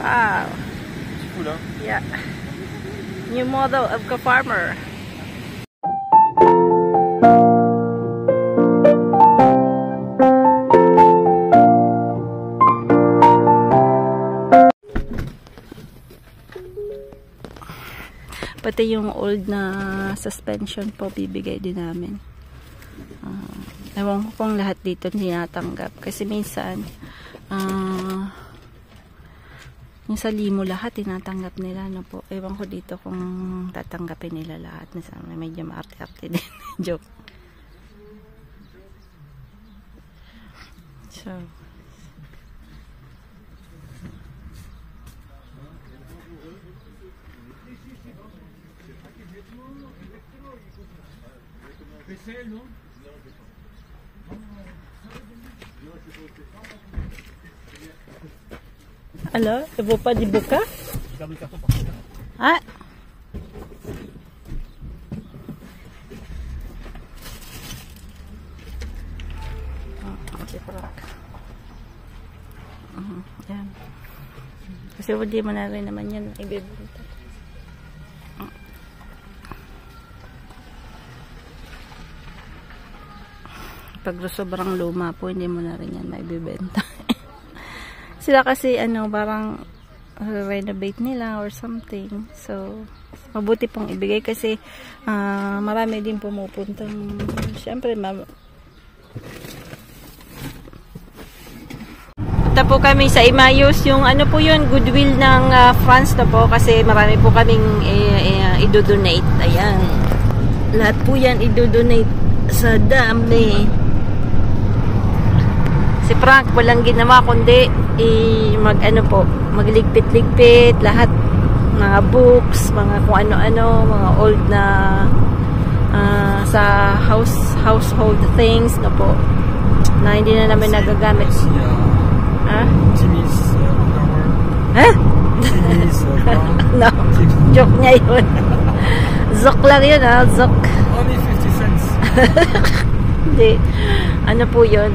Wow. C'est cool, hein? Yeah. New model of Ka-Farmer. Pati yung old na suspension po bibigay din namin. Ewan ko kung lahat dito tinatanggap. Kasi minsan yung sa limo lahat tinatanggap nila. No po. Ewan ko dito kung tatanggapin nila lahat. Medyo maarte-arte din. Joke. So alors, il ne vaut pas du bouquet? Ah. Yan. Kasi hindi mo na rin naman yan ibibenta. Pag sobrang luma po, hindi mo na rin yan maibibenta. Sila kasi parang renovate nila or something. So mabuti pong ibigay kasi marami din pumupuntang, syempre punta po kami sa Emmaus, yung ano po yun, Goodwill ng France na po, kasi marami po kaming idodonate. Ayan, lahat po yan idodonate sa dami. Si Frank walang ginawa kundi magligpit-ligpit lahat, mga books, mga kung ano-ano, mga old na sa household things na po na hindi na namin nagagamit. Ha? Ha? No, joke niya yun. Zok lang yun, ha? Zok. Only 50 cents. Hindi. Ano po yun?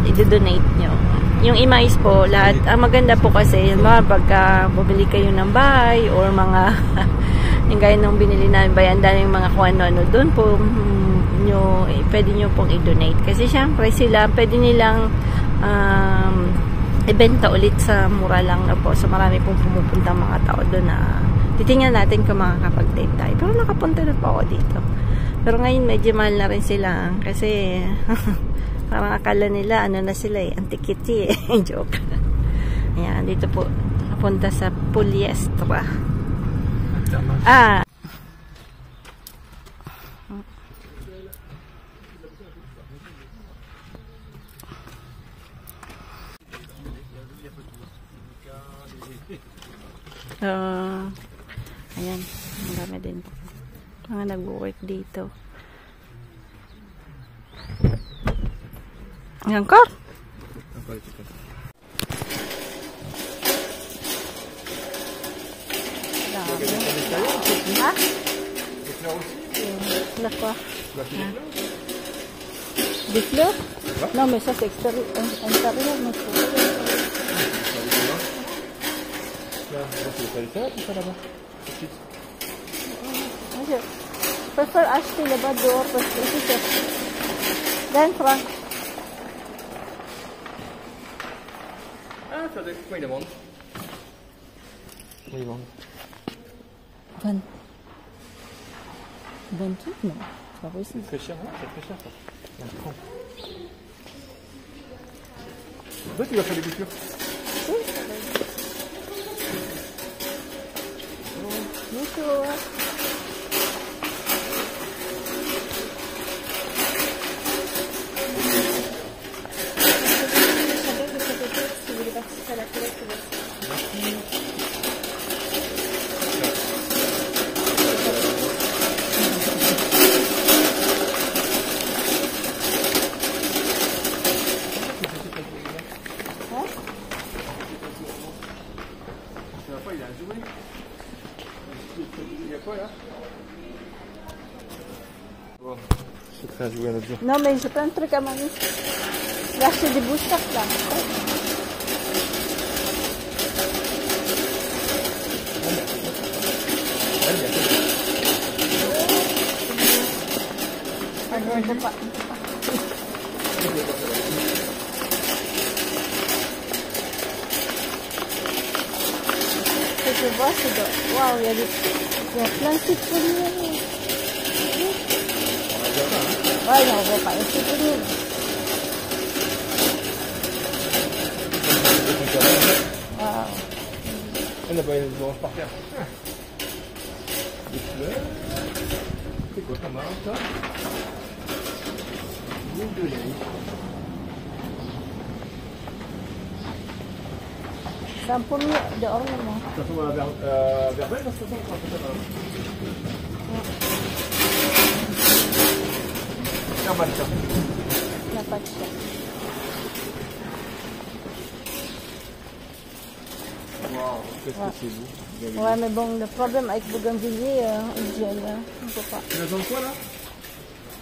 I-donate nyo. Yung Emmaus po, lahat. Ang maganda po kasi, pagka bumili kayo ng bahay or mga yung gaya nung binili namin bayanda yung mga kung ano-ano, doon po pwede nyo pong i-donate. Kasi syempre sila, pwede nilang ibenta ulit sa mura lang na po. So marami pong pumupunta mga tao doon na titingnan natin kung makakapag-tape tayo. Pero nakapunta na po ako dito. Pero ngayon medyo mahal na rin sila kasi parang akala nila na sila antiquity joke. Ayan, dito po napunta sa polyester. Ayan, ang dami din po mga nag-work dito. Ayan ka? Ha? La quoi? Des fleurs? Non, mais ça c'est extérieur, mais je préfère acheter là-bas dehors parce que ici c'est 20 francs. Ah, ça dépend combien ils demandent. Combien ils vendent? 20. 28? Non, c'est pas possible. C'est très cher, hein? C'est très cher ça. Toi, tu vas faire des coutures? Oui, ça va. Bonjour. Non, mais j'ai plein de trucs à manger. J'ai acheté des bouchons là. ito pa. Tu vois, c'est de... Waouh, il y a plein de petites fourmis. Ouais, non, on voit pas les petites fourmis. Waouh. On a pas les oranges par terre. Des fleurs. C'est quoi ça marche ça? L'huile de lait. C'est un pommier de ornement. Ça ressemble à la verveine, ça ressemble à ça. Il n'y a pas de chat. Waouh, qu'est-ce que c'est beau. Ouais, mais bon, le problème avec bougainvillier, il gèle, on ne peut pas. Tu l'as dans quoi là?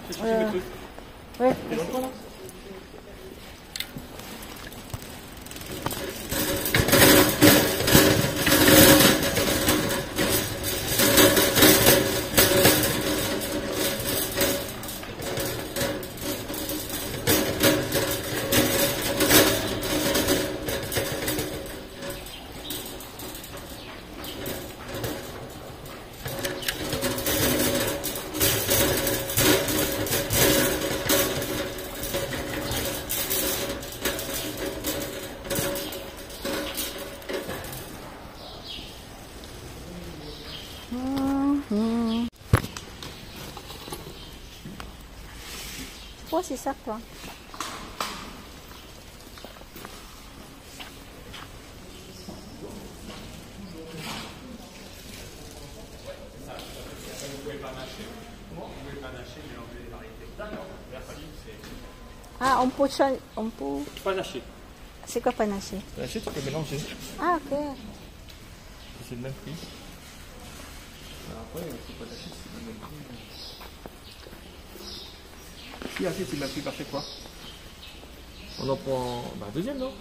C'est ce que tu mets truc. Ouais. T'es dans quoi là? Quoi, c'est ça, toi? Ah, on peut changer. On peut... Panaché. C'est quoi panaché? Panaché, tu peux mélanger. Ah, ok. C'est le même prix. Alors après, c'est panaché, c'est le même prix. Si, assez, c'est le même prix par chez toi. On en prend un deuxième, non?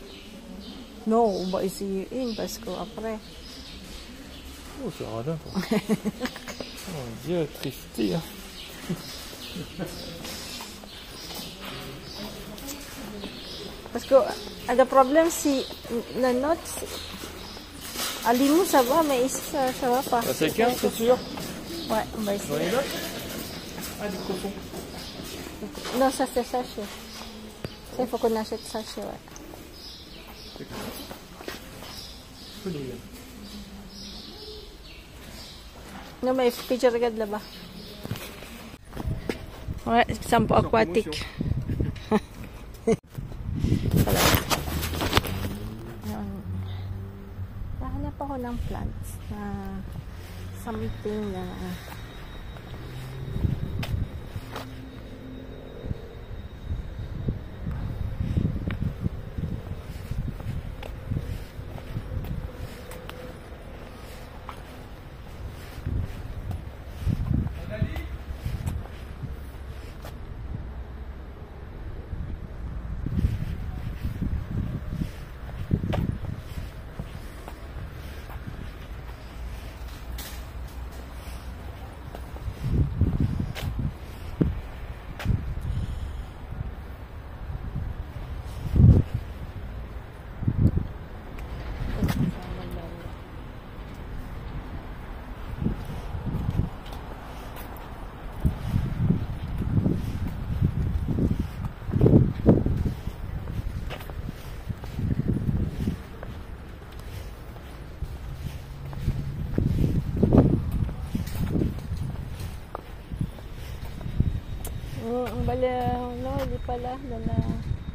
Non, on va essayer une parce qu'après. Oh, c'est radin, toi. Oh mon Dieu, tristé. Hein. Parce que le problème, c'est la note. À Limoux, ça va, mais ici, ça va pas. Ça, c'est 15, c'est sûr? Ouais, on va essayer. Dans les notes? Ah, du coton. Non, ça c'est sachet. Ça, il faut qu'on achète sachet, ouais. Non, mais il faut que je regarde là-bas. Ouais, c'est un peu aquatique. Voilà. Nahanap ako ng plants na something na non, il est pas là.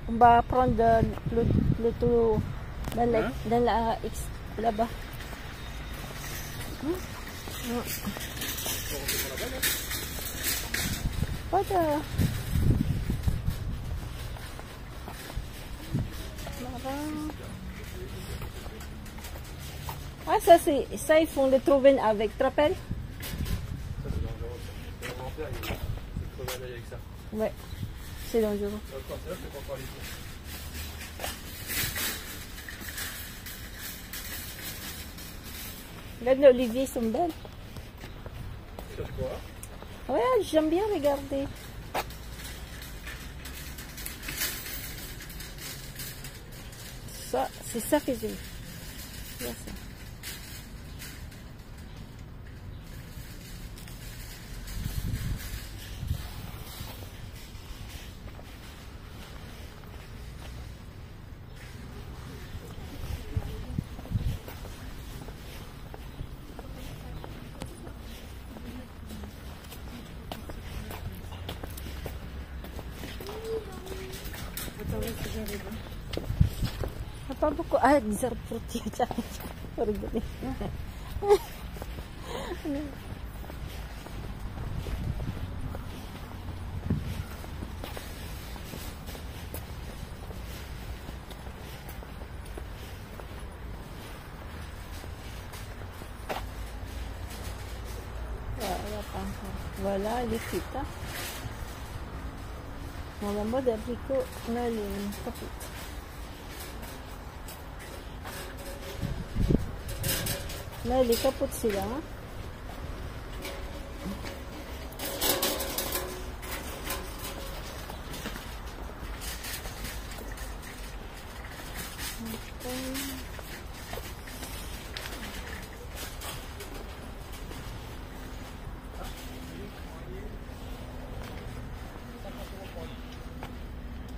On va prendre le tout dans la X là-bas. Pas de... Ah, ça, ça, ils font le trouver avec, tu te rappelles? Ouais, c'est dangereux. Regarde l'olivier, ils sont belles. Sur quoi? Ouais, j'aime bien regarder. C'est ça que j'ai. Yes. Apa buku dessert fruity aja. Sorry gini. Voilà, les frites. On va mode abricot, on a les frites. Là, les capotes, c'est là.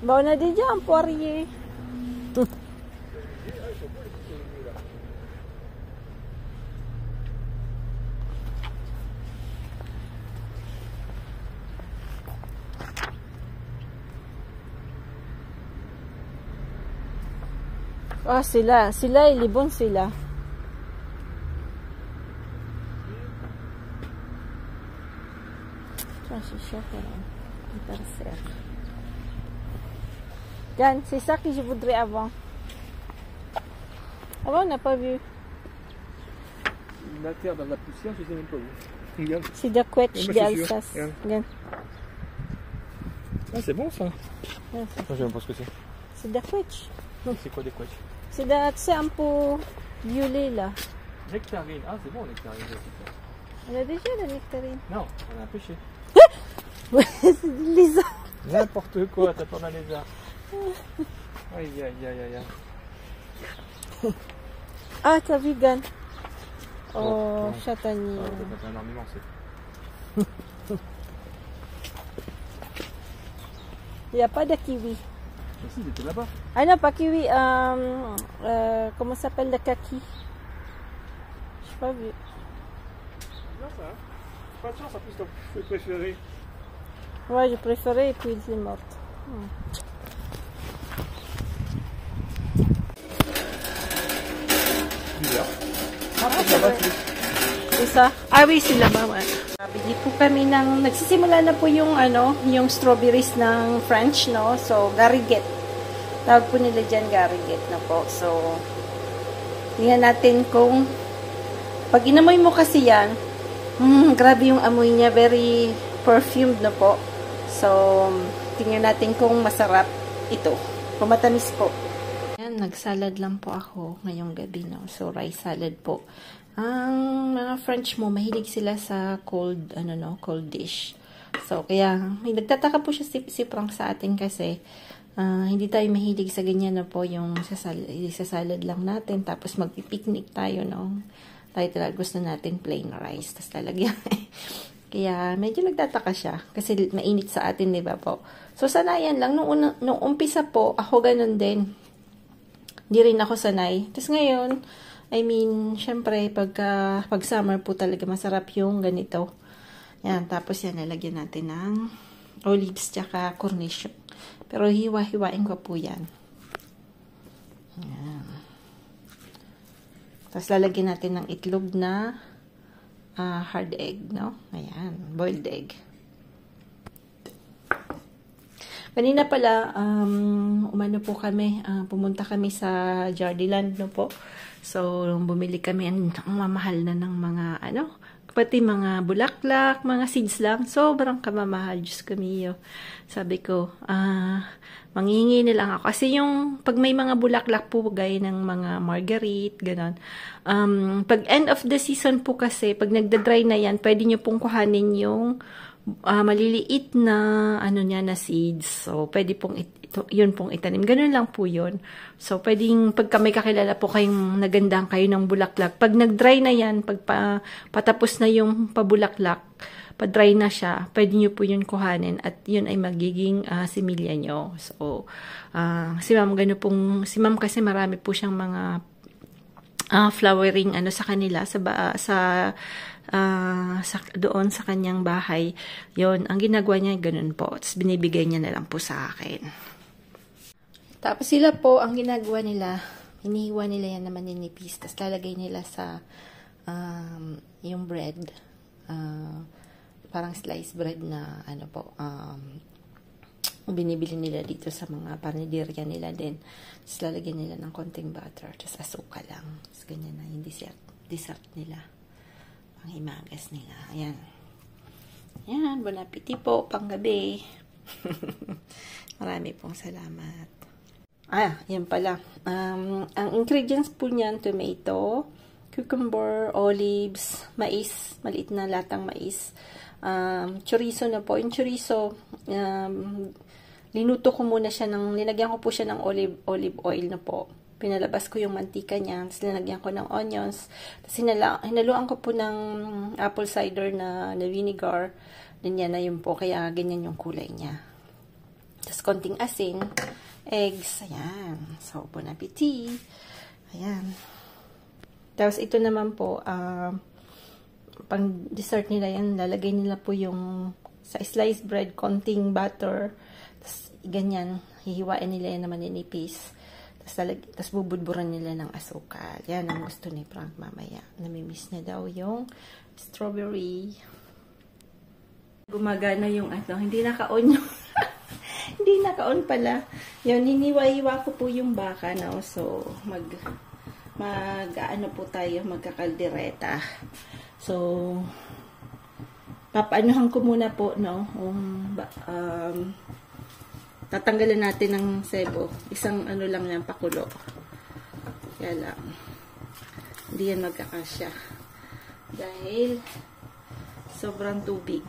Bon, on a déjà un poirier. Ah, celui-là, il est bon, celui-là. C'est ça, Jan, c'est ça que je voudrais avoir. Avant, on n'a pas vu. La terre dans la poussière, je ne sais même pas où. Regarde. C'est de quetch d'Alsace. Ah, c'est bon ça. Ouais, je ne sais même pas ce que c'est. C'est de quetch. C'est quoi des quetch? C'est un peu violet là. Nectarine. Ah, c'est bon, nectarine. On a déjà la nectarine. Non, on a pêché. Ouais, c'est des lézards. N'importe quoi, t'as pas un lézard. Aïe, aïe, aïe, aïe, aïe. Ah, t'as vu, Gan? Oh, châtaignier. C'est un argument, c'est. Il n'y a pas de kiwi. Mais si, c'était là-bas. Ah non, pas kiwi. Comment ça s'appelle le kaki? Je n'ai pas vu. Non, ça. Pas de chance, en plus, ton fruit préféré. Ouais, je préférais et puis il est mort. Bizarre. C'est ça? Ah oui, c'est là-bas. Bili po kami ng, nagsisimula na po yung yung strawberries ng French, no? So, gariguette. Tawag po nila dyan gariguette na po. So, tingnan natin kung pag inamoy mo kasi yan, grabe yung amoy niya, very perfumed na po. So, tingnan natin kung masarap ito. Kung matamis po. Yan, nagsalad lang po ako ngayong gabi, no? So, rice salad po. Ang mga French mo, mahilig sila sa cold, cold dish. So, kaya, may nagtataka po siya si Frank sa atin kasi, hindi tayo mahilig sa ganyan na po yung sa salad lang natin. Tapos, magpipiknik tayo, no? Tayo talaga gusto natin plain rice. Tapos lalagyan. Kaya, medyo nagtataka siya. Kasi, mainit sa atin, di ba po? So, sanayan lang. Nung umpisa po, ako ganun din. Hindi rin ako sanay. Tapos ngayon, I mean, syempre, pag summer po talaga masarap yung ganito. Yan, tapos yan, lalagyan natin ng olives tsaka cornichon. Pero hiwa-hiwain ko po yan. Yan. Tapos lalagyan natin ng itlog na hard egg, no? Ayan, boiled egg. Kanina pala, umano po kami, pumunta kami sa Jardiland, no po. So, bumili kami, ang mamahal na ng mga, pati mga bulaklak, mga seeds lang. Sobrang kamamahal, Diyos ko miyo. Sabi ko, manghihingi na lang ako. Kasi yung, pag may mga bulaklak po, gaya ng mga marguerite, ganon. Pag end of the season po kasi, pag nagda-dry na yan, pwede nyo pong kuhanin yung maliliit na, na seeds. So, pwede pong yun pong itanim. Ganun lang po yun. So, pwedeng pagka may kakilala po kayong nagandang kayo ng bulaklak, pag nag-dry na yan, pag patapos na yung pabulaklak, pa-dry na siya, pwede nyo po yun kuhanin at yun ay magiging similya nyo. So, si ma'am kasi marami po siyang mga flowering sa kanila doon sa kanyang bahay. Yon, ang ginagawa niya ganun po. Tapos binibigay niya na lang po sa akin. Tapos sila po, ang ginagawa nila, hinihiwa nila yan na maninipis. Tapos lalagay nila sa yung bread. Parang sliced bread na binibili nila dito sa mga paniderya nila din. Tapos lalagyan nila ng konting butter. Tapos asuka lang. Tapos ganyan na yung dessert nila. Pang himagas nila. Ayan. Ayan. Bon appetit po. Panggabi. Marami pong salamat. Yan pala. Ang ingredients po niyan, tomato, cucumber, olives, mais, maliit na latang mais, chorizo na po. Yung chorizo, linuto ko muna siya linagyan ko po siya ng olive oil na po. Pinalabas ko yung mantika niya, tapos linagyan ko ng onions, tapos hinaluan ko po ng apple cider na vinegar, ganyan na yun po, kaya ganyan yung kulay niya. Tapos konting asin, eggs, ayan. So, bon appetit. Ayan. Tapos ito naman po, pang dessert nila yan, lalagay nila po yung sa sliced bread, konting butter, tapos ganyan, hihiwain nila yan na maninipis. Tapos bubudburan nila ng asukal. Yan ang gusto ni Frank mamaya. Namimiss niya daw yung strawberry. Gumagana yung hindi naka-on yung hindi naka-on pala. Yun, hiniwa-hiwa ko po yung baka now. So, po tayo, magkakaldereta. So, papaanohan ko muna po, no? Tatanggalan natin ng sebo. Isang lang yan, pakulo. Kaya lang. Hindi yan magkakasya. Dahil sobrang tubig.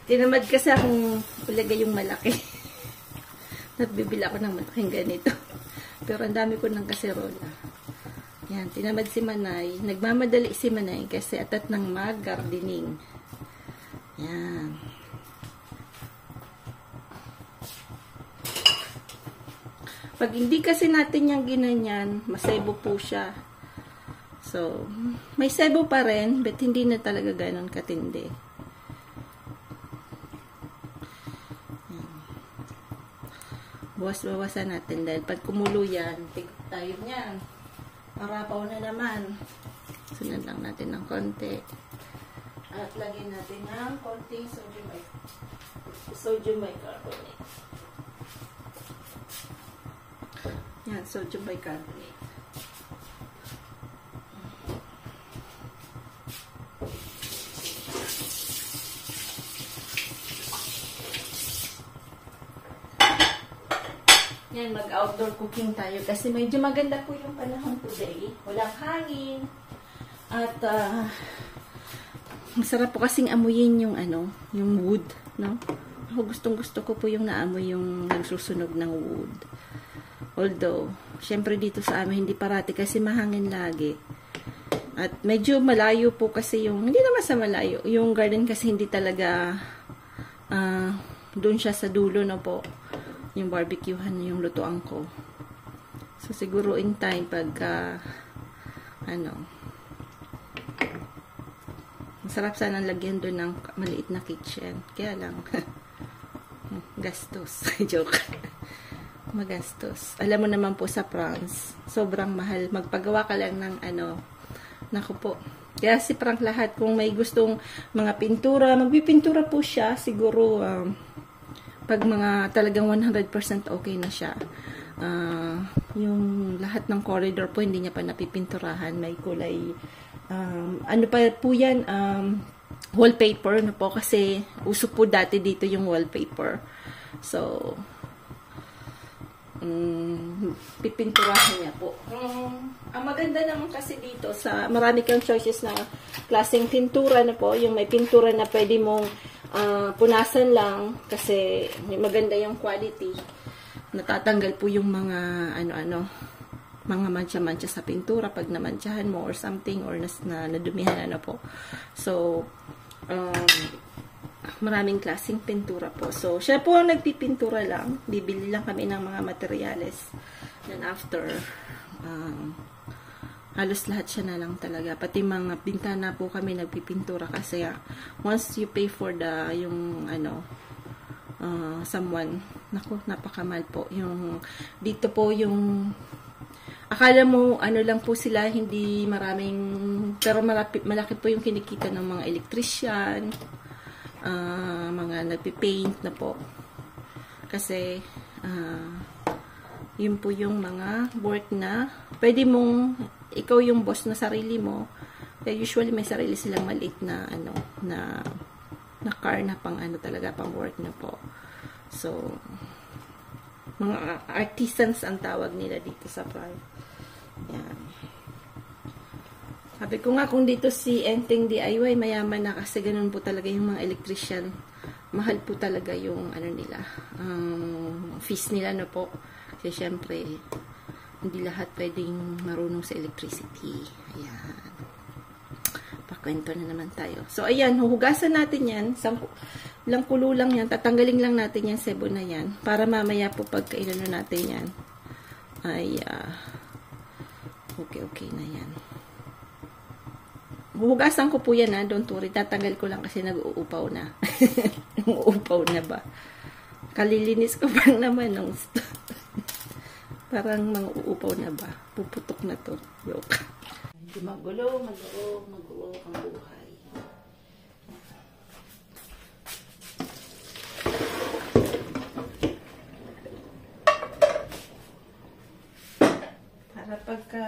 Tinamad kasi akong ilagay yung malaki. Nagbibili ako ng malaking ganito. Pero ang dami ko ng kaserola. Yan, tinamad si Manay. Nagmamadali si Manay kasi atat ng mag-gardening. Yan. Pag hindi kasi natin yung ginanyan, masebo po siya. So, may sebo pa rin, but hindi na talaga ganon katindi. Bawas-bawasan natin dahil pag kumulo yan, tigot tayo niyan. Marapaw na naman. Sunod lang natin ng konti. At lagyan natin ng konting sodium bicarbonate. Yan, sodium bicarbonate. Yan, mag-outdoor cooking tayo kasi medyo maganda po yung panahon today. Walang hangin. At masarap po kasing amuyin yung yung wood, no? Ako gustong-gusto ko po yung naamoy yung nagsusunog ng wood. Although, syempre dito sa amin hindi parati kasi mahangin lagi. At medyo malayo po kasi hindi naman sa malayo. Yung garden kasi hindi talaga doon siya sa dulo na po. Yung barbecuehan yung lutuan ko. So, siguro in time pagka masarap sana lagyan doon ng maliit na kitchen. Kaya lang gastos. Joke. Magastos. Alam mo naman po sa France, sobrang mahal. Magpagawa ka lang ng naku po. Kaya si Frank lahat, kung may gustong mga pintura, magpipintura po siya. Siguro pag mga talagang 100% okay na siya. Yung lahat ng corridor po, hindi niya pa napipinturahan. May kulay, ano pa po yan, wallpaper na po. Kasi uso po dati dito yung wallpaper. So, pipinturahan niya po. Ang maganda naman kasi dito sa marami kang choices na klaseng pintura na po, yung may pintura na pwede mong punasan lang kasi maganda yung quality. Natatanggal po yung mga mga mancha-mancha sa pintura pag namantsahan mo or something or nadumihan po. So, maraming klaseng pintura po. So, siya po ang nagpipintura lang. Bibili lang kami ng mga materyales. Then after, halos lahat siya na lang talaga. Pati mga bintana po kami nagpipintura kasi once you pay for someone, naku, napakamahal po. Dito po yung akala mo, lang po sila, hindi maraming, pero malaki po yung kinikita ng mga electrician, mga nagpipaint na po. Kasi, yun po yung mga work na, pwede mong, ikaw yung boss na sarili mo, kaya usually may sarili silang maliit na, na car na pang talaga, pang work na po. So, mga artisans ang tawag nila dito sa Prague. Yan. Sabi ko nga kung dito si Enteng DIY mayaman na kasi ganun po talaga yung mga electrician. Mahal po talaga yung nila, fees nila na po. Kasi syempre hindi lahat pwedeng marunong sa electricity. Ayan. Pakwento na naman tayo. So ayan, huhugasan natin yan. Lang kulo lang yan. Tatanggalin lang natin yan sebo na yan. Para mamaya po pag kainano natin yan ay okay na yan. Huhugasan ko po yan don't worry. Tatanggal ko lang kasi nag-uupaw na. Uupaw na ba? Kalilinis ko pa naman ng parang mga uupaw na ba? Puputok na to. Joke. Hindi magulo ang buhay. Para pagka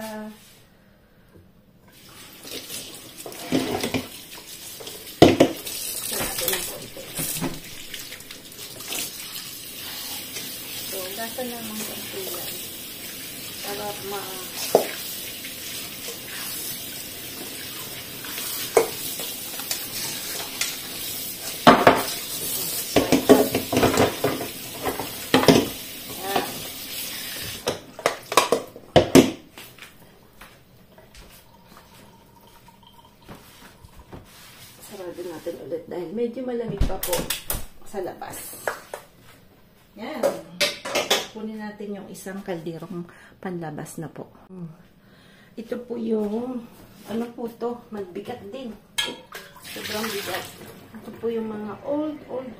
gasa lang ang kontulan para sarado natin ulit dahil medyo malamig pa po sa labas. Yan. Kunin natin yung isang kalderong panlabas na po. Ito po yung, po to, magbigat din. Sobrang bigat. Ito po yung mga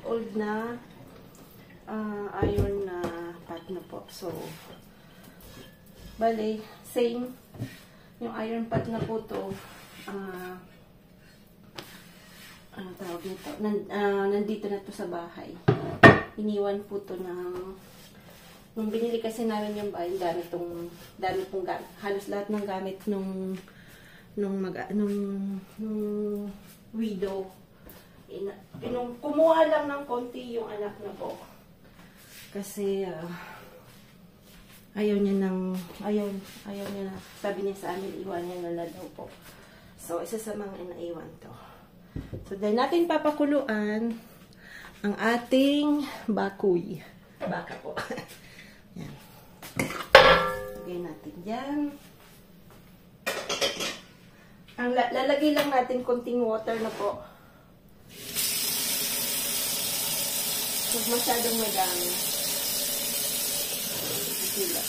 old na iron na pot na po. So, bale, same. Yung iron pot na po to, tawag nito? Nandito na to sa bahay. Iniwan po to ng nung binili kasi namin yung bahay, dami pong gamit. Halos lahat ng gamit nung widow. Kumuha lang ng konti yung anak na po. Kasi ayaw niya na. Sabi niya sa amin, iwan niya na daw po. So, isa sa mga inaiwan to. So, dahil natin papakuluan ang ating bakuy. Baka po. Yan. Lagay natin dyan. Lalagay lang natin konting water na po. Huwag masyadong madami. Sila.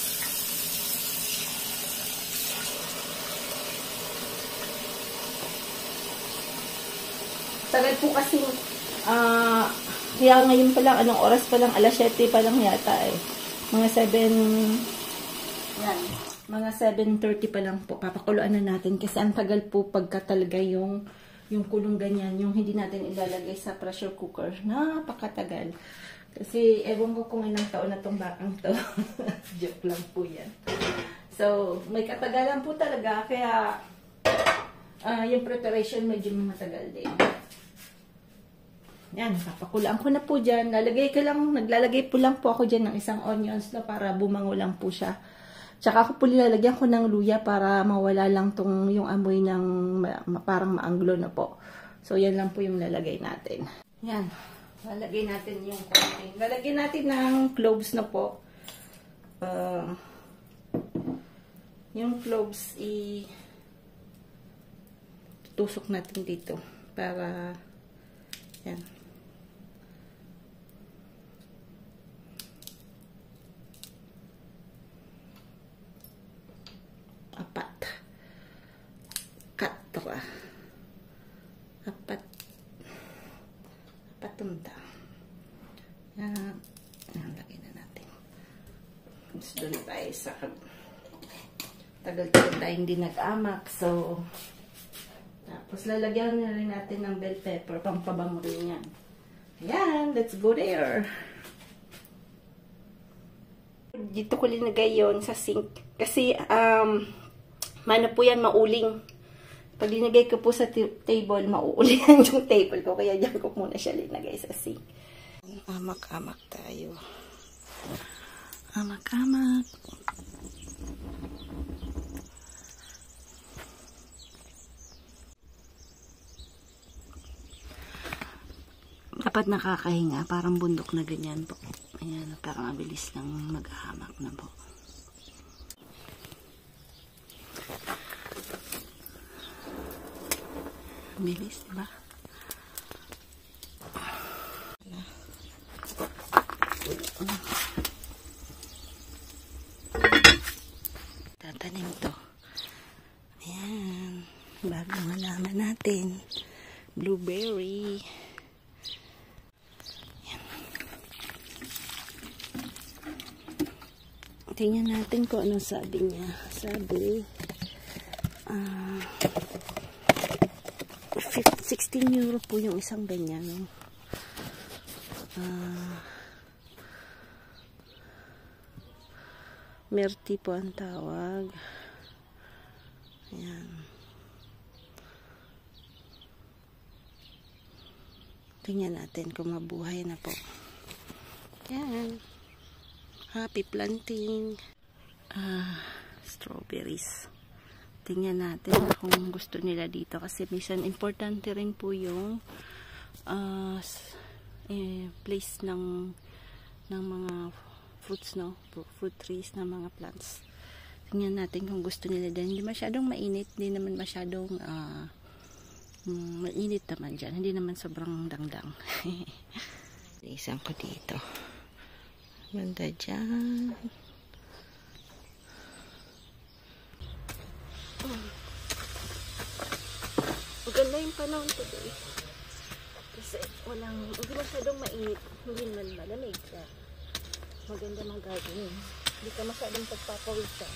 Tagal po kasing kaya ngayon pa lang, anong oras pa lang, alas 7 pa lang yata Mga 7:30 pa lang po. Papakuluan na natin kasi ang tagal po pagka talaga yung kulong ganyan, yung hindi natin ilalagay sa pressure cooker. Napakatagal. Kasi ewan ko kung ilang taon na tong bakang to. Joke lang po yan. So, may katagalan po talaga. Kaya, yung preparation medyo matagal din. Yan, papakulaan ko na po dyan. Naglalagay po lang po ako dyan ng isang onions na para bumango lang po siya. Tsaka ako po nilalagyan ko ng luya para mawala lang yung amoy ng parang maanglo na po. So, yan lang po yung lalagay natin. Yan. Lalagay natin yung konting. Lalagyan natin ng cloves na po. Yung cloves tusok natin dito para yan. Patunda. Yan. Lagay na natin. Mas doon tayo sa tagal-tagal tayo hindi nag-amak. So, tapos lalagyan na rin natin ng bell pepper. Pampabango rin yan. Ayan. Let's go there. Dito ko linagay yun sa sink. Kasi, mano po yan, mauling. Pag linagay ko po sa table, mauulihan yung table ko. Kaya dyan ko muna siya linagay sa sink. Amak-amak tayo. Amak-amak. Dapat nakakahinga. Parang bundok na ganyan po. Ayan, parang mabilis lang mag-ahamak na po. Bilis, diba? Tatanim to. Ayan. Bagong halaman natin. Blueberry. Ayan. Tingnan natin kung anong sabi niya. Sabi, 16 euro po yung isang ganyan. Merti po ang tawag. Ayan. Tingnan natin kung mabuhay na po. Ayan. Happy planting. Strawberries. Tingnan natin kung gusto nila dito kasi minsan importante rin po yung place ng mga fruits, no? Fruit trees ng mga plants. Tingnan natin kung gusto nila din. Hindi masyadong mainit, hindi naman masyadong mainit naman dyan. Hindi naman sobrang dangdang. Isang ko dito. Banda dyan. Maganda yung panahon today. Kasi hindi masyadong mainit. Hindi naman malamig. Maganda mag-gardening. Hindi ka masyadong pagpapawisan.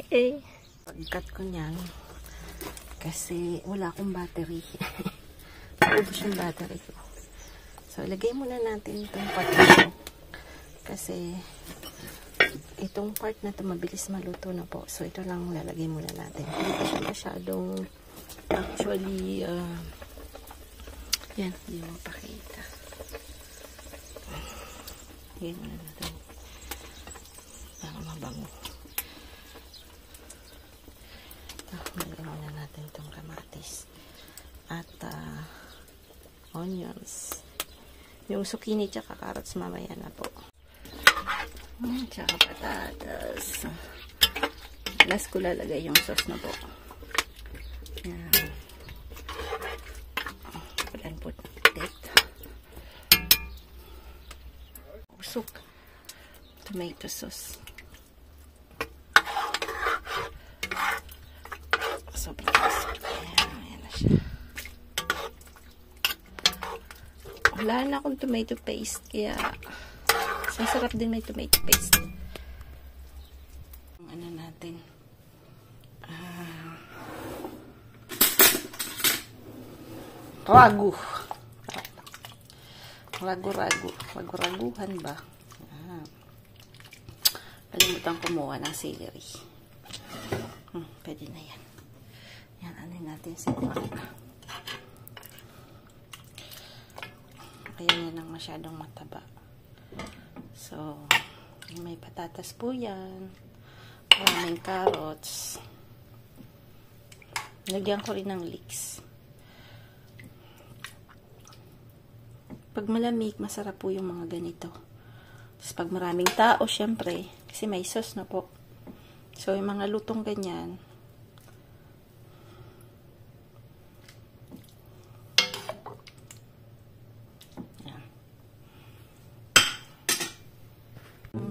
Okay. Pag-cut ko niyan, kasi wala akong battery. Naubos yung battery ko. So, ilagay muna natin itong part na ito. Kasi, itong part na ito mabilis maluto na po. So, ito lang lalagay muna natin. Hindi pa siya masyadong actually, yan, hindi mo pakita. Lagay muna natin. Para mabango. Lagay muna natin itong kamatis. At, onions. Yung zucchini tsaka carrots mamaya na po. Tsaka patatas. Last ko lalagay yung sauce na po. Yan. Pulan po ulit. Usok. Tomato sauce. Sobrang usok. Ayan na siya. Wala na akong tomato paste, kaya masarap din may tomato paste. Ano natin? Ragu. Ragu-raguhan ba? Kalimutan kumuha ng celery. Pwede na yan. Yan, ano natin si Juana. Kaya yan ang masyadong mataba. So, may patatas po yan. Maraming carrots. Lagyan ko rin ng leeks. Pag malamig, masarap po yung mga ganito. Tapos pag maraming tao, syempre, kasi may sauce na po. So, yung mga lutong ganyan,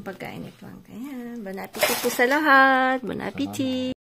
pagkain ito lang. Ayan. Bon appetit po sa lahat. Bon appetit.